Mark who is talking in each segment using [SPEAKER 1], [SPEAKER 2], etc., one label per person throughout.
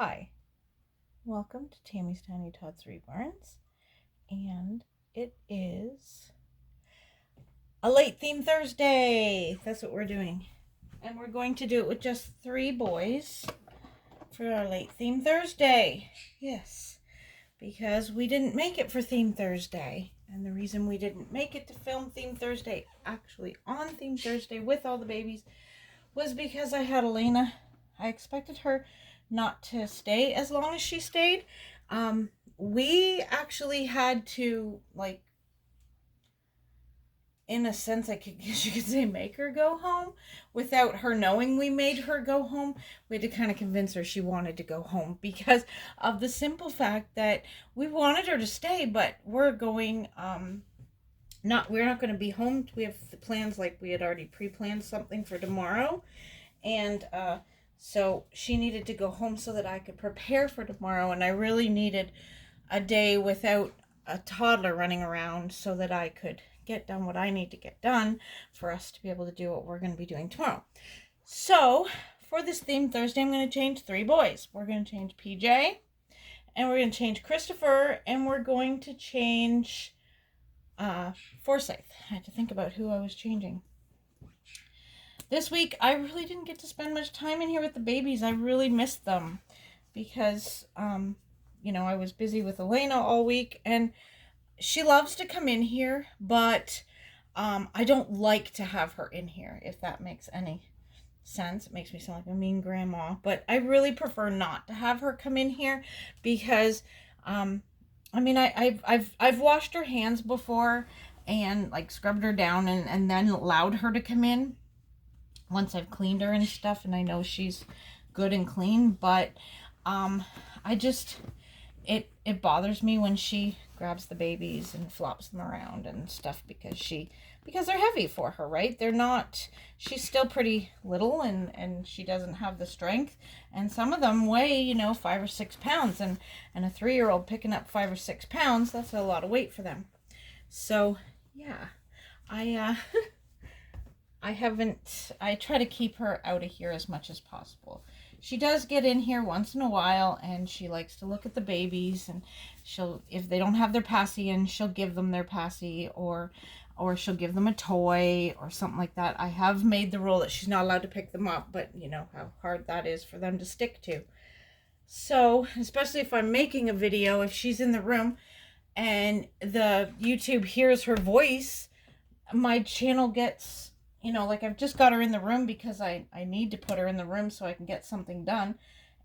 [SPEAKER 1] Hi, welcome to Tammy's Tiny Tots Reborns, and it is a late theme Thursday. That's what we're doing, and we're going to do it with just 3 boys for our late theme Thursday. Yes, because we didn't make it for theme Thursday, and the reason we didn't make it to film theme Thursday, actually on theme Thursday with all the babies, was because I had Elena. I expected her not to stay as long as she stayed. We actually had to, like, in a sense, I guess you could say, make her go home without her knowing we made her go home. We had to kind of convince her she wanted to go home because of the simple fact that we wanted her to stay, but we're not going to be home. We have the plans, like we had already pre-planned something for tomorrow, and so she needed to go home so that I could prepare for tomorrow, and I really needed a day without a toddler running around so that I could get done what I need to get done for us to be able to do what we're going to be doing tomorrow. So for this theme Thursday, I'm going to change 3 boys. We're going to change PJ, and we're going to change Christopher, and we're going to change Forsyth. I had to think about who I was changing. This week, I really didn't get to spend much time in here with the babies. I really missed them because, I was busy with Elena all week, and she loves to come in here, but I don't like to have her in here, if that makes any sense. It makes me sound like a mean grandma, but I really prefer not to have her come in here because, I've washed her hands before and, like, scrubbed her down and then allowed her to come in once I've cleaned her and stuff, and I know she's good and clean, but it bothers me when she grabs the babies and flops them around and stuff because they're heavy for her, right? She's still pretty little, and she doesn't have the strength, and some of them weigh 5 or 6 pounds, and a 3-year-old picking up 5 or 6 pounds, that's a lot of weight for them. So yeah, I try to keep her out of here as much as possible. She does get in here once in a while, and she likes to look at the babies, and if they don't have their passy in, she'll give them their passy, or she'll give them a toy or something like that. I have made the rule that she's not allowed to pick them up, but you know how hard that is for them to stick to. So, especially if I'm making a video, if she's in the room and the YouTube hears her voice, my channel gets, like, I've just got her in the room because I need to put her in the room so I can get something done.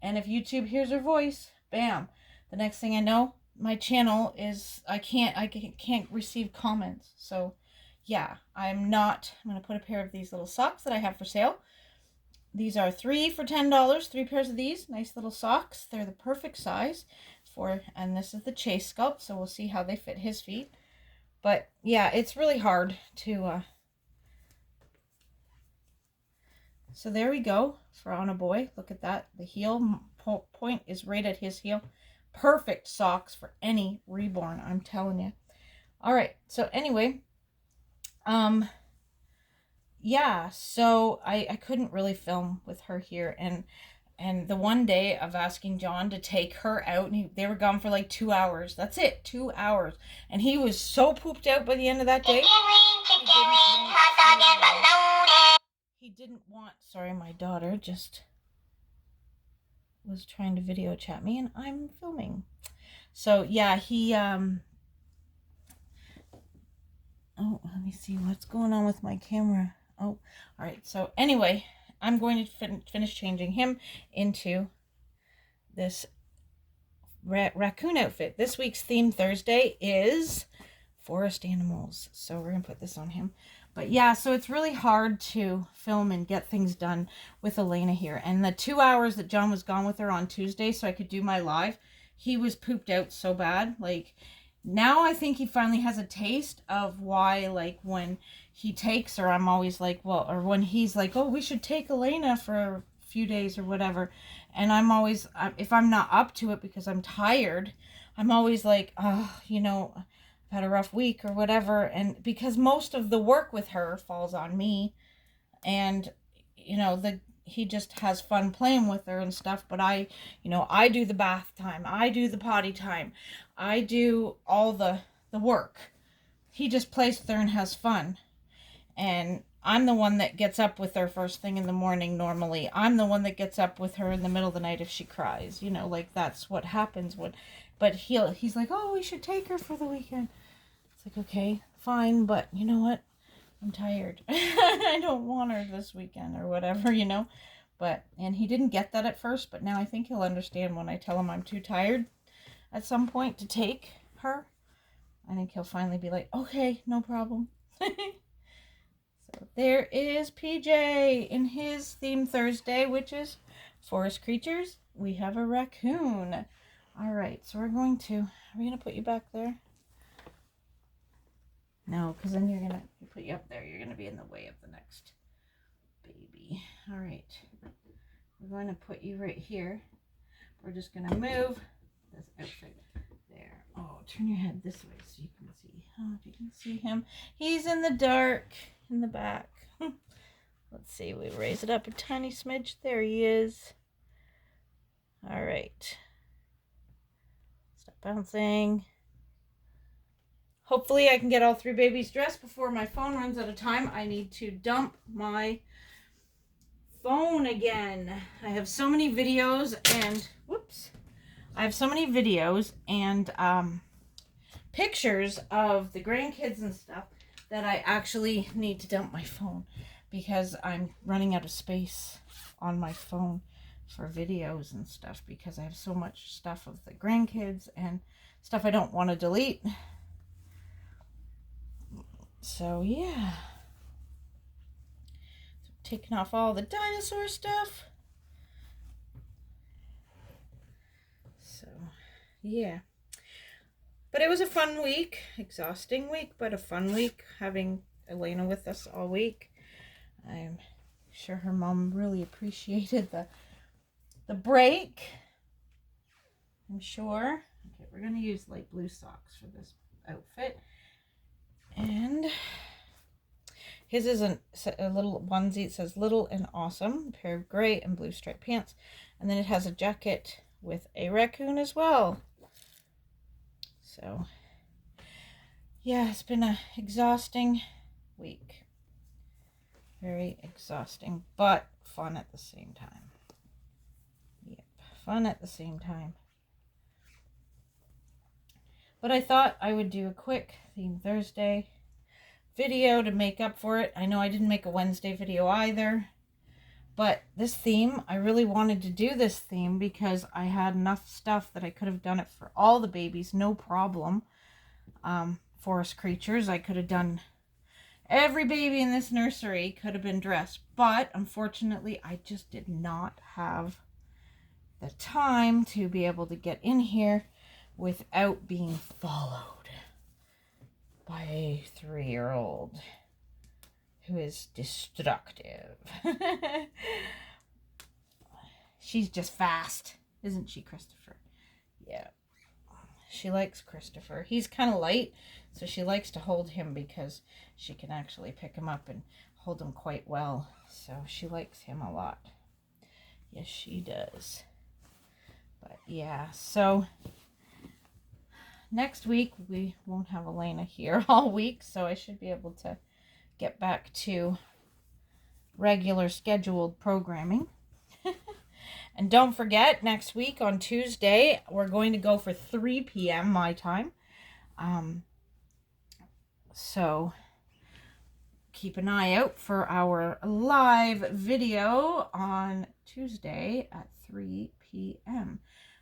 [SPEAKER 1] And if YouTube hears her voice, bam, the next thing I know, my channel is, I can't receive comments. So yeah, I'm going to put a pair of these little socks that I have for sale. These are 3 for $10, 3 pairs of these nice little socks. They're the perfect size and this is the Chase sculpt, so we'll see how they fit his feet. But yeah, it's really hard to, so there we go for on a boy. Look at that. The heel point is right at his heel. Perfect socks for any reborn, I'm telling you. All right. So anyway, yeah, so I couldn't really film with her here, and the one day of asking John to take her out, and they were gone for like 2 hours. That's it, 2 hours. And he was so pooped out by the end of that day. He didn't want, sorry, my daughter just was trying to video chat me, and I'm filming. So yeah, oh, let me see what's going on with my camera. Oh, all right. So anyway, I'm going to finish changing him into this raccoon outfit. This week's theme Thursday is forest animals, so we're gonna put this on him. But yeah, so it's really hard to film and get things done with Elena here. And the 2 hours that John was gone with her on Tuesday so I could do my live, he was pooped out so bad. Like, now I think he finally has a taste of why, like, when he takes her, I'm always like, well, or when he's like, oh, we should take Elena for a few days or whatever. And I'm always, if I'm not up to it because I'm tired, I'm always like, oh, I've had a rough week or whatever. And because most of the work with her falls on me, and he just has fun playing with her and stuff. But I do the bath time, I do the potty time, I do all the work. He just plays with her and has fun. And I'm the one that gets up with her first thing in the morning normally. I'm the one that gets up with her in the middle of the night if she cries. Like that's what happens when. But he's like, "Oh, we should take her for the weekend." It's like, okay, fine, but you know what? I'm tired. I don't want her this weekend or whatever. And he didn't get that at first, but now I think he'll understand when I tell him I'm too tired at some point to take her. I think he'll finally be like, okay, no problem. So there is PJ in his theme Thursday, which is forest creatures. We have a raccoon. All right, so are we going to put you back there? No, because then put you up there. You're going to be in the way of the next baby. All right. We're going to put you right here. We're just going to move this outfit there. Oh, turn your head this way so you can see. Oh, if you can see him. He's in the dark in the back. Let's see. We raise it up a tiny smidge. There he is. All right. Stop bouncing. Hopefully I can get all 3 babies dressed before my phone runs out of time. I need to dump my phone again. I have so many videos and pictures of the grandkids and stuff that I actually need to dump my phone because I'm running out of space on my phone for videos and stuff because I have so much stuff of the grandkids and stuff I don't want to delete. So yeah, taking off all the dinosaur stuff. So yeah, but it was a fun week, exhausting week, but a fun week having Elena with us all week. I'm sure her mom really appreciated the break. I'm sure. Okay, we're going to use light blue socks for this outfit. And his is a little onesie. It says little and awesome. A pair of gray and blue striped pants. And then it has a jacket with a raccoon as well. So, yeah, it's been an exhausting week. Very exhausting, but fun at the same time. Yep, fun at the same time. But I thought I would do a quick Theme Thursday video to make up for it. I know I didn't make a Wednesday video either. But this theme, I really wanted to do this theme because I had enough stuff that I could have done it for all the babies, no problem. Forest creatures, I could have done every baby in this nursery could have been dressed. But unfortunately, I just did not have the time to be able to get in here without being followed by a 3-year-old who is destructive. She's just fast, isn't she, Christopher? Yeah. She likes Christopher. He's kind of light, so she likes to hold him because she can actually pick him up and hold him quite well. So she likes him a lot. Yes, she does. But yeah, so next week we won't have Elena here all week, so I should be able to get back to regular scheduled programming. And don't forget, next week on Tuesday, we're going to go for 3 p.m. my time. So keep an eye out for our live video on Tuesday at 3 p.m.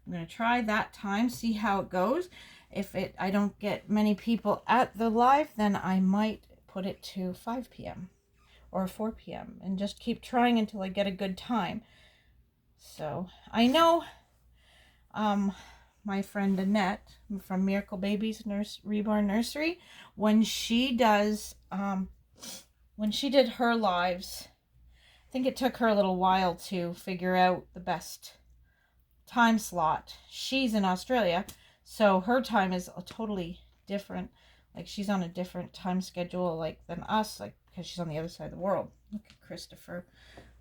[SPEAKER 1] I'm going to try that time, see how it goes. If I don't get many people at the live, then I might put it to 5 p.m. or 4 p.m. and just keep trying until I get a good time. So I know my friend Annette from Miracle Babies Reborn Nursery, when she did her lives, I think it took her a little while to figure out the best time slot. She's in Australia, so her time is totally different. Like, she's on a different time schedule than us, because she's on the other side of the world. Look at Christopher.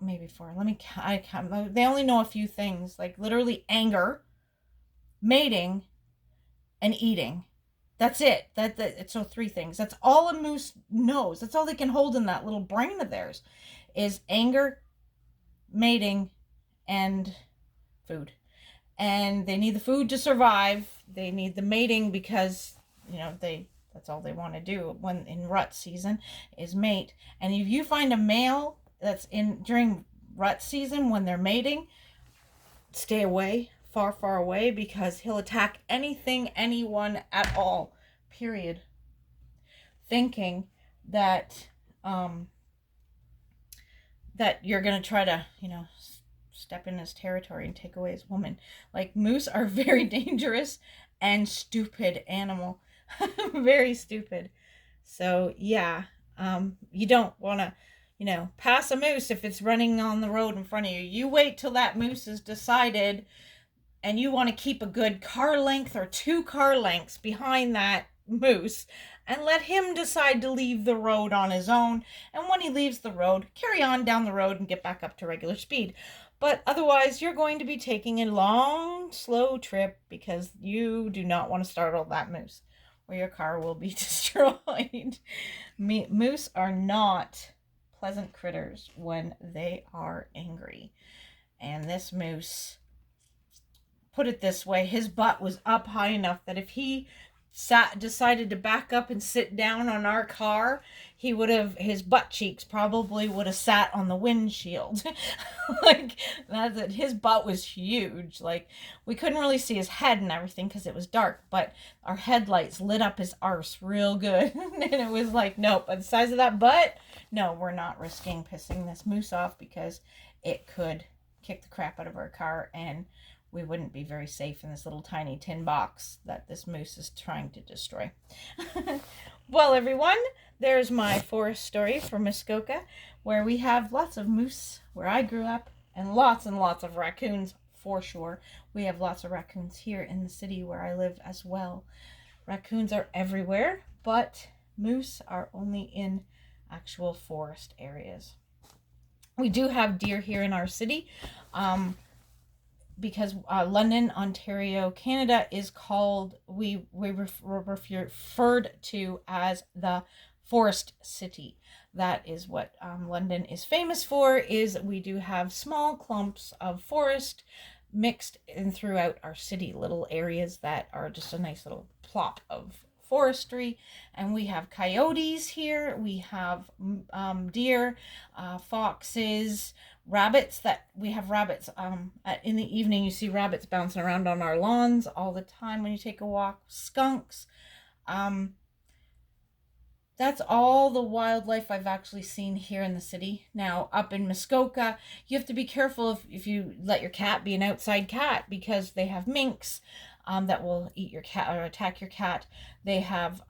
[SPEAKER 1] maybe 4. They only know a few things, like literally anger, mating, and eating. That's it. So 3 things. That's all a moose knows. That's all they can hold in that little brain of theirs is anger, mating, and food. And they need the food to survive. They need the mating because, that's all they want to do when in rut season is mate. And if you find a male that's in during rut season when they're mating, stay away, far, far away, because he'll attack anything, anyone at all, period. Thinking that that you're going to try to, step in his territory and take away his woman. Like, moose are very dangerous and stupid animal. Very stupid. So, yeah, you don't want to, pass a moose if it's running on the road in front of you. You wait till that moose is decided, and you want to keep a good car length or 2 car lengths behind that moose and let him decide to leave the road on his own. And when he leaves the road, carry on down the road and get back up to regular speed. But otherwise, you're going to be taking a long, slow trip because you do not want to startle that moose, or your car will be destroyed. Moose are not pleasant critters when they are angry. And this moose, put it this way, his butt was up high enough that if he decided to back up and sit down on our car, his butt cheeks probably would have sat on the windshield. Like, that's it. His butt was huge. Like, we couldn't really see his head and everything because it was dark, but our headlights lit up his arse real good. And it was like, nope, by the size of that butt, no, we're not risking pissing this moose off because it could kick the crap out of our car and we wouldn't be very safe in this little tiny tin box that this moose is trying to destroy. Well, everyone, there's my forest story for Muskoka, where we have lots of moose where I grew up and lots of raccoons for sure. We have lots of raccoons here in the city where I live as well. Raccoons are everywhere, but moose are only in actual forest areas. We do have deer here in our city. Because London, Ontario, Canada is called, we referred to as the forest city. That is what London is famous for, is we do have small clumps of forest mixed in throughout our city, little areas that are just a nice little plot of forestry. And we have coyotes here, we have deer, foxes, rabbits. In the evening you see rabbits bouncing around on our lawns all the time when you take a walk. Skunks. That's all the wildlife I've actually seen here in the city. Now, up in Muskoka, you have to be careful if you let your cat be an outside cat, because they have minks that will eat your cat or attack your cat. They have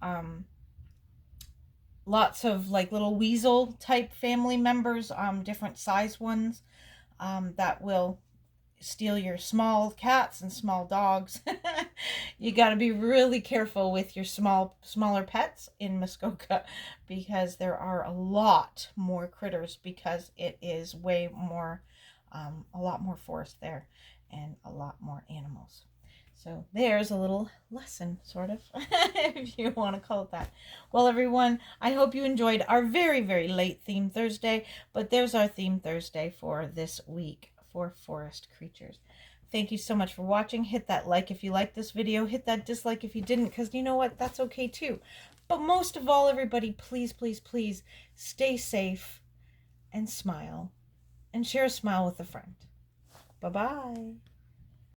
[SPEAKER 1] lots of like little weasel type family members, different size ones, that will steal your small cats and small dogs. You got to be really careful with your smaller pets in Muskoka, because there are a lot more critters, because it is way more, a lot more forest there and a lot more animals. So there's a little lesson, sort of, if you want to call it that. Well, everyone, I hope you enjoyed our very, very late theme Thursday, but there's our theme Thursday for this week for forest creatures. Thank you so much for watching. Hit that like if you liked this video. Hit that dislike if you didn't, because you know what? That's okay too. But most of all, everybody, please, please, please stay safe and smile, and share a smile with a friend. Bye-bye.